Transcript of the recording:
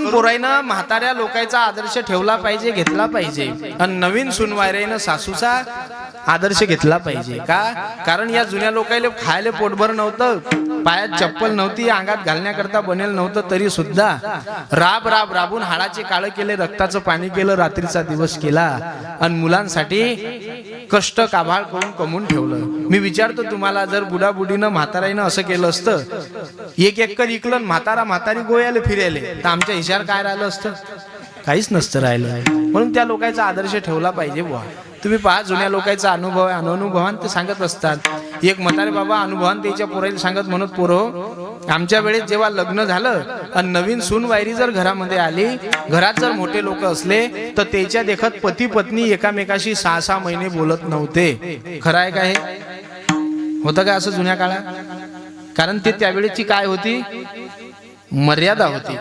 तरुण पोराईनं म्हाताऱ्या लोकांचा आदर्श ठेवला पाहिजे, घेतला पाहिजे. आणि नवीन सुनवायराईनं सासूचा आदर्श घेतला पाहिजे. का? कारण या जुन्या लोकांना खायला पोटभर नव्हतं, पायात चप्पल नव्हती, अंगात घालण्याकरता बनेल नव्हतं, तरी सुद्धा राबून हाडाचे काळे केले, रक्ताचं पाणी केलं, रात्रीचा दिवस केला आणि मुलांसाठी कष्ट काभाळ करून कमवून ठेवलं. मी विचारतो तुम्हाला, जर बुडाबुडीनं म्हाताराईनं असं केलं असतं, एक एकर इकलं, म्हातारी गोव्याला फिरायले, तर आमच्या हिशार काय राहिलं असतं? काहीच नसतं राहिलं. म्हणून त्या लोकांचा आदर्श ठेवला पाहिजे बुवा. तुम्ही पहा, जुन्या लोकांचा अनुभव आहे, अनुभवान ते सांगत असतात. एक म्हातारे बाबा अनुभवान त्याच्या पोराला सांगत म्हणत, पोरो, आमच्या वेळेस जेव्हा लग्न झालं आणि नवीन सून वायरी जर घरामध्ये आली, घरात जर मोठे लोक असले तर त्याच्या देखत पती पत्नी एकामेकाशी 6-6 महिने बोलत नव्हते. खरं आहे का हे? होतं का असं जुन्या काळात? कारण ते त्यावेळेची काय होती? मर्यादा होती.